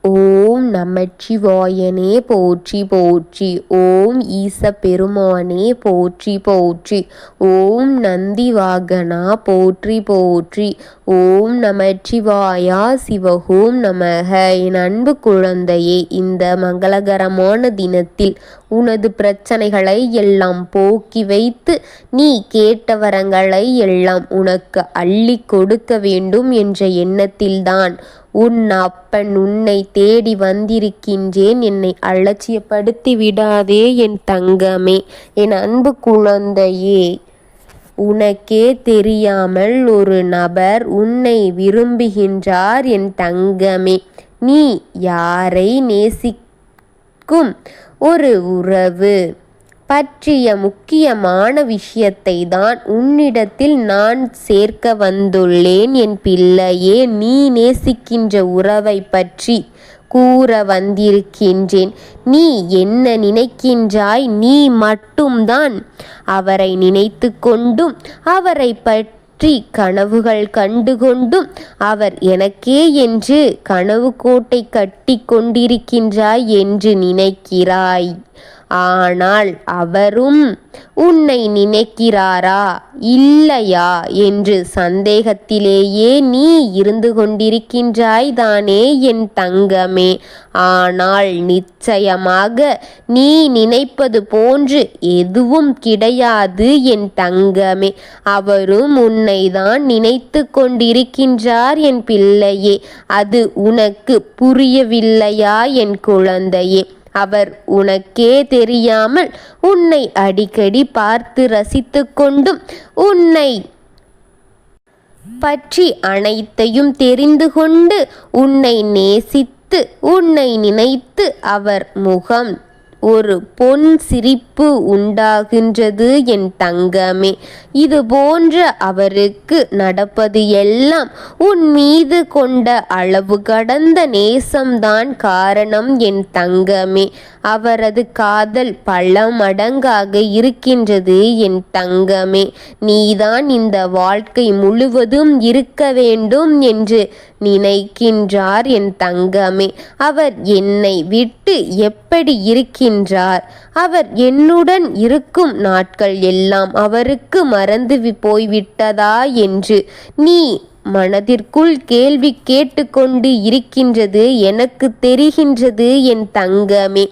ஓம் நமச்சிவாயனே போற்றி போற்றி. ஓம் ஈச பெருமானே போற்றி போற்றி. ஓம் நந்தி வாகனா போற்றி போற்றி. ஓம் நமச்சிவாயா சிவஹோம் நமக. என் அன்பு குழந்தையே, இந்த மங்களகரமான தினத்தில் உனது பிரச்சனைகளை எல்லாம் போக்கி வைத்து நீ கேட்ட வரங்களை எல்லாம் உனக்கு அள்ளி கொடுக்க வேண்டும் என்ற எண்ணத்தில்தான் உன் அப்பன் உன்னை தேடி வந்திருக்கின்றேன். என்னை அலட்சியப்படுத்தி விடாதே என் தங்கமே, என் அன்பு குழந்தையே. உனக்கே தெரியாமல் ஒரு நபர் உன்னை விரும்புகின்றார் என் தங்கமே. நீ யாரை நேசிக்கும் ஒரு உறவு பற்றிய முக்கியமான விஷயத்தை தான் உன்னிடத்தில் நான் சேர்க்க வந்துள்ளேன் என் பிள்ளையே. நீ நேசிக்கின்ற உறவை பற்றி கூற வந்திருக்கின்றேன். நீ என்ன நினைக்கின்றாய்? நீ மட்டும்தான் அவரை நினைத்து கொண்டும் அவரை பற்றி கனவுகள் கண்டு கொண்டும் அவர் எனக்கே என்று கனவு கோட்டை கட்டி கொண்டிருக்கின்றாய் என்று நினைக்கிறாய். ஆனால் அவரும் உன்னை நினைக்கிறாரா இல்லையா என்று சந்தேகத்திலேயே நீ இருந்து கொண்டிருக்கின்றாய் தானே என் தங்கமே. ஆனால் நிச்சயமாக நீ நினைப்பது போன்று எதுவும் கிடையாது என் தங்கமே. அவரும் உன்னை தான் நினைத்து கொண்டிருக்கின்றார் என் பிள்ளையே. அது உனக்கு புரியவில்லையா என் குழந்தையே? அவர் உனக்கே தெரியாமல் உன்னை அடிக்கடி பார்த்து ரசித்து கொண்டும் உன்னை பற்றி அனைத்தையும் தெரிந்து கொண்டு உன்னை நேசித்து உன்னை நினைத்து அவர் முகம் ஒரு பொன் சிரிப்பு உண்டாகின்றது என் தங்கமே. இது போன்ற அவருக்கு நடப்பது எல்லாம் உன் மீது கொண்ட அளவு கடந்த நேசம்தான் காரணம் என் தங்கமே. அவரது காதல் பல மடங்காக இருக்கின்றது என் தங்கமே. நீதான் இந்த வாழ்க்கை முழுவதும் இருக்க வேண்டும் என்று நினைக்கின்றார் என் தங்கமே. அவர் என்னை விட்டு எப்படி இருக்கின்றார்? அவர் என்னுடன் இருக்கும் நாட்கள் எல்லாம் அவருக்கு மறந்து போய்விட்டதா என்று நீ மனதிற்குள் கேள்வி கேட்டுக்கொண்டு இருக்கின்றது எனக்கு தெரிகின்றது என் தங்கமே.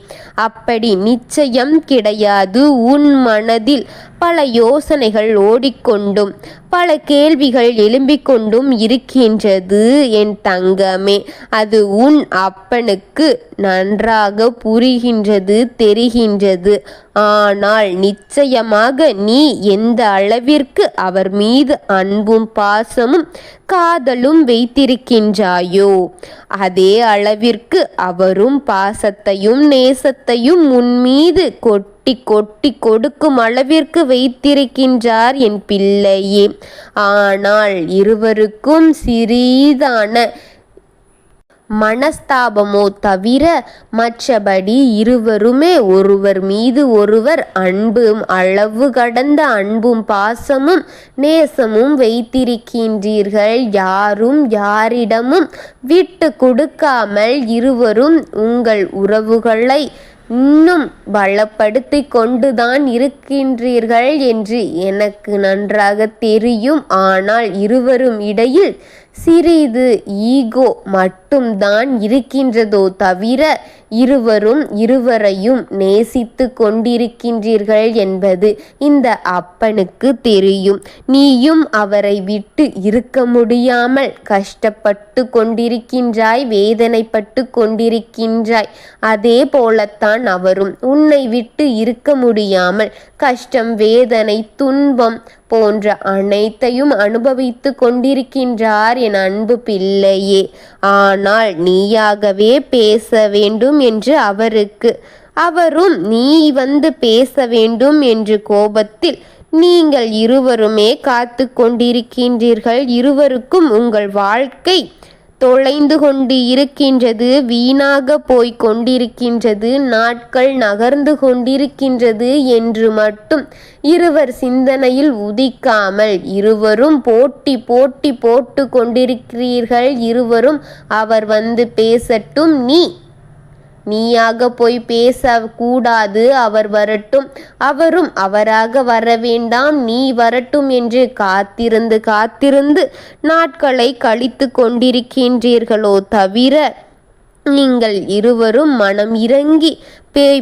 அப்படி நிச்சயம் கிடையாது. உன் மனதில் பல யோசனைகள் ஓடிக்கொண்டும் பல கேள்விகள் எழும்பிக் கொண்டும் இருக்கின்றது என் தங்கமே. அது உன் அப்பனுக்கு நன்றாக புரிகின்றது, தெரிகின்றது. ஆனால் நிச்சயமாக நீ எந்த அளவிற்கு அவர் மீது அன்பும் பாசமும் காதலும் வைத்திருக்கின்றாயோ அதே அளவிற்கு அவரும் பாசத்தையும் நேசத்தையும் உன் மீது கொட்டி கொட்டி கொடுக்கும் அளவிற்கு வைத்திருக்கின்றார் என் பிள்ளையே. ஆனால் இருவருக்கும் சிறிதான மனஸ்தாபமோ தவிர மற்றபடி இருவருமே ஒருவர் மீது ஒருவர் அன்பும் அளவு கடந்த அன்பும் பாசமும் நேசமும் வைத்திருக்கின்றீர்கள். யாரும் யாரிடமும் விட்டு கொடுக்காமல் இருவரும் உங்கள் உறவுகளை இன்னும் பலப்படுத்தி கொண்டுதான் இருக்கின்றீர்கள் என்று எனக்கு நன்றாக தெரியும். ஆனால் இருவரும் இடையில் சிறிது ஈகோ மட்டும்தான் இருக்கின்றதோ தவிர இருவரும் இருவரையும் நேசித்து கொண்டிருக்கின்றீர்கள் என்பது இந்த அப்பனுக்கு தெரியும். நீயும் அவரை விட்டு இருக்க முடியாமல் கஷ்டப்பட்டு கொண்டிருக்கின்றாய், வேதனைப்பட்டு கொண்டிருக்கின்றாய். அதே போலத்தான் அவரும் உன்னை விட்டு இருக்க முடியாமல் கஷ்டம், வேதனை, துன்பம் போன்ற அனைத்தையும் அனுபவித்து கொண்டிருக்கின்றார் என் அன்பு பிள்ளையே. ஆனால் நீயாகவே பேச வேண்டும் என்று அவரும் நீ வந்து பேச வேண்டும் என்று கோபத்தில் நீங்கள் இருவருமே காத்து கொண்டிருக்கின்றீர்கள். இருவருக்கும் உங்கள் வாழ்க்கை தொலைந்து கொண்டு இருக்கின்றது, வீணாக போய்க் கொண்டிருக்கின்றது, நாட்கள் நகர்ந்து கொண்டிருக்கின்றது என்று மட்டும் இருவர் சிந்தனையில் உதிக்காமல், இருவரும் போட்டி போட்டு கொண்டிருக்கிறீர்கள். இருவரும் அவர் வந்து பேசட்டும், நீயாக போய் பேச கூடாது, அவர் வரட்டும், அவரும் அவராக வர வேண்டாம், நீ வரட்டும் என்று காத்திருந்து நாட்களை கழித்து கொண்டிருக்கின்றீர்களோ தவிர நீங்கள் இருவரும் மனம் இறங்கி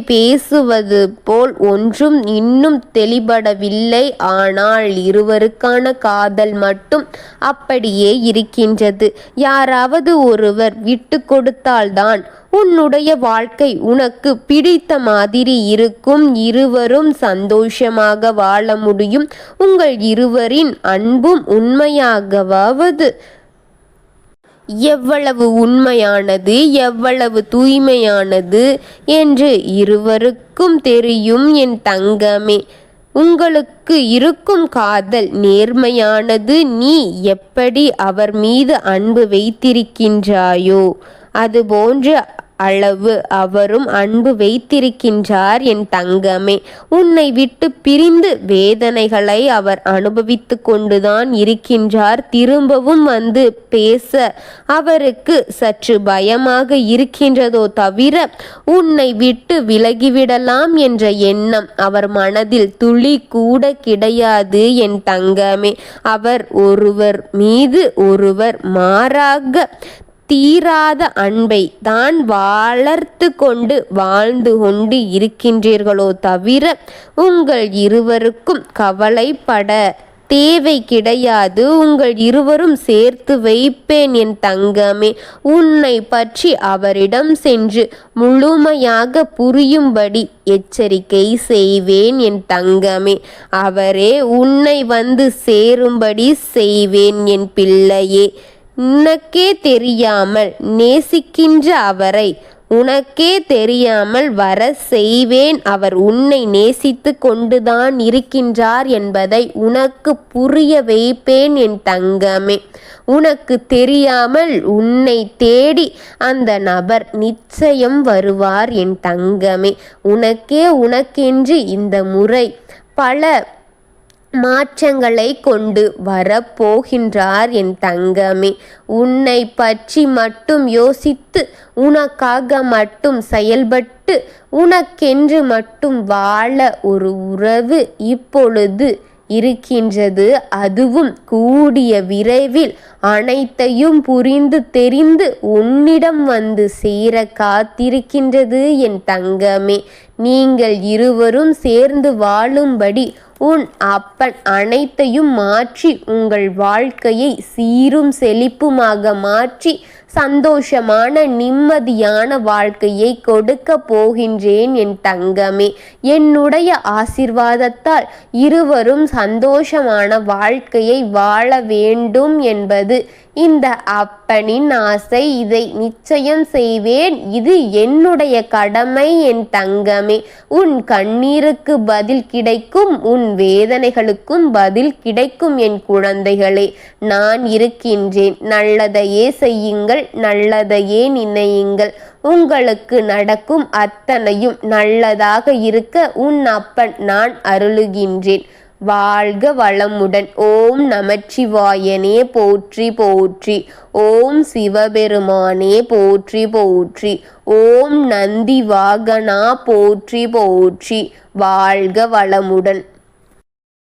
பேசுவது போல் ஒன்றும் இன்னும் தெளிபடவில்லை. ஆனால் இருவருக்கான காதல் மட்டும் அப்படியே இருக்கின்றது. யாராவது ஒருவர் விட்டு கொடுத்தால்தான் உன்னுடைய வாழ்க்கை உனக்கு பிடித்த மாதிரி இருக்கும். இருவரும் சந்தோஷமாக வாழ முடியும். உங்கள் இருவரின் அன்பும் உண்மையாகவாவது எவ்வளவு உண்மையானது, எவ்வளவு தூய்மையானது என்று இருவருக்கும் தெரியும். என் தங்கமே, உங்களுக்கு இருக்கும் காதல் நேர்மையானது. நீ எப்படி அவர் மீது அன்பு வைத்திருக்கின்றாயோ அதுபோன்ற அளவு அவரும் அன்பு வைத்திருக்கின்றார். என் தங்கமே, உன்னை விட்டு பிரிந்து வேதனைகளை அவர் அனுபவித்து கொண்டுதான் இருக்கின்றார். திரும்பவும் வந்து பேச அவருக்கு சற்று பயமாக இருக்கின்றதோ தவிர உன்னை விட்டு விலகிவிடலாம் என்ற எண்ணம் அவர் மனதில் துளி கூட கிடையாது. என் தங்கமே, அவர் ஒருவர் மீது ஒருவர் மாறாக தீராத அன்பை தான் வளர்த்து கொண்டு வாழ்ந்து கொண்டு இருக்கின்றீர்களோ தவிர உங்கள் இருவருக்கும் கவலைப்பட தேவை கிடையாது. உங்கள் இருவரும் சேர்த்து வைப்பேன். என் தங்கமே, உன்னை பற்றி அவரிடம் சென்று முழுமையாக புரியும்படி எச்சரிக்கை செய்வேன். என் தங்கமே, அவரே உன்னை வந்து சேரும்படி செய்வேன். என் பிள்ளையே, உனக்கே தெரியாமல் நேசிக்கின்ற அவரை உனக்கே தெரியாமல் வர செய்வேன். அவர் உன்னை நேசித்து கொண்டுதான் இருக்கின்றார் என்பதை உனக்கு புரிய வைப்பேன். என் தங்கமே, உனக்கு தெரியாமல் உன்னை தேடி அந்த நபர் நிச்சயம் வருவார். என் தங்கமே, உனக்கென்று இந்த முறை பல மாற்றங்களை கொண்டு வரப்போகின்றார். என் தங்கமே, உன்னை பற்றி மட்டும் யோசித்து உனக்காக மட்டும் செயல்பட்டு உனக்கென்று மட்டும் வாழ ஒரு உறவு இப்பொழுது இருக்கின்றது. அதுவும் கூடிய விரைவில் அனைத்தையும் புரிந்து தெரிந்து உன்னிடம் வந்து சேர காத்திருக்கின்றது. என் தங்கமே, நீங்கள் இருவரும் சேர்ந்து வாழும்படி உன் அப்பன் அனைத்தையும் மாற்றி உங்கள் வாழ்க்கையை சீரும் செழிப்புமாக மாற்றி சந்தோஷமான நிம்மதியான வாழ்க்கையை கொடுக்க போகின்றேன். என் தங்கமே, என்னுடைய ஆசிர்வாதத்தால் இருவரும் சந்தோஷமான வாழ்க்கையை வாழ வேண்டும் என்பது இந்த அப்பனின் ஆசை. இதை நிச்சயம் செய்வேன். இது என்னுடைய கடமை. என் தங்கமே, உன் கண்ணீருக்கு பதில் கிடைக்கும், உன் வேதனைகளுக்கும் பதில் கிடைக்கும். என் குழந்தைகளே, நான் இருக்கின்றேன். நல்லதையே செய்யுங்கள், நல்லதையே நினையுங்கள். உங்களுக்கு நடக்கும் அத்தனையும் நல்லதாக இருக்க உன் அப்பன் நான் அருளுகின்றேன். வாழ்க வளமுடன். ஓம் நமச்சிவாயனே போற்றி போற்றி. ஓம் சிவபெருமானே போற்றி போற்றி. ஓம் நந்தி வாகனா போற்றி போற்றி. வாழ்க வளமுடன்.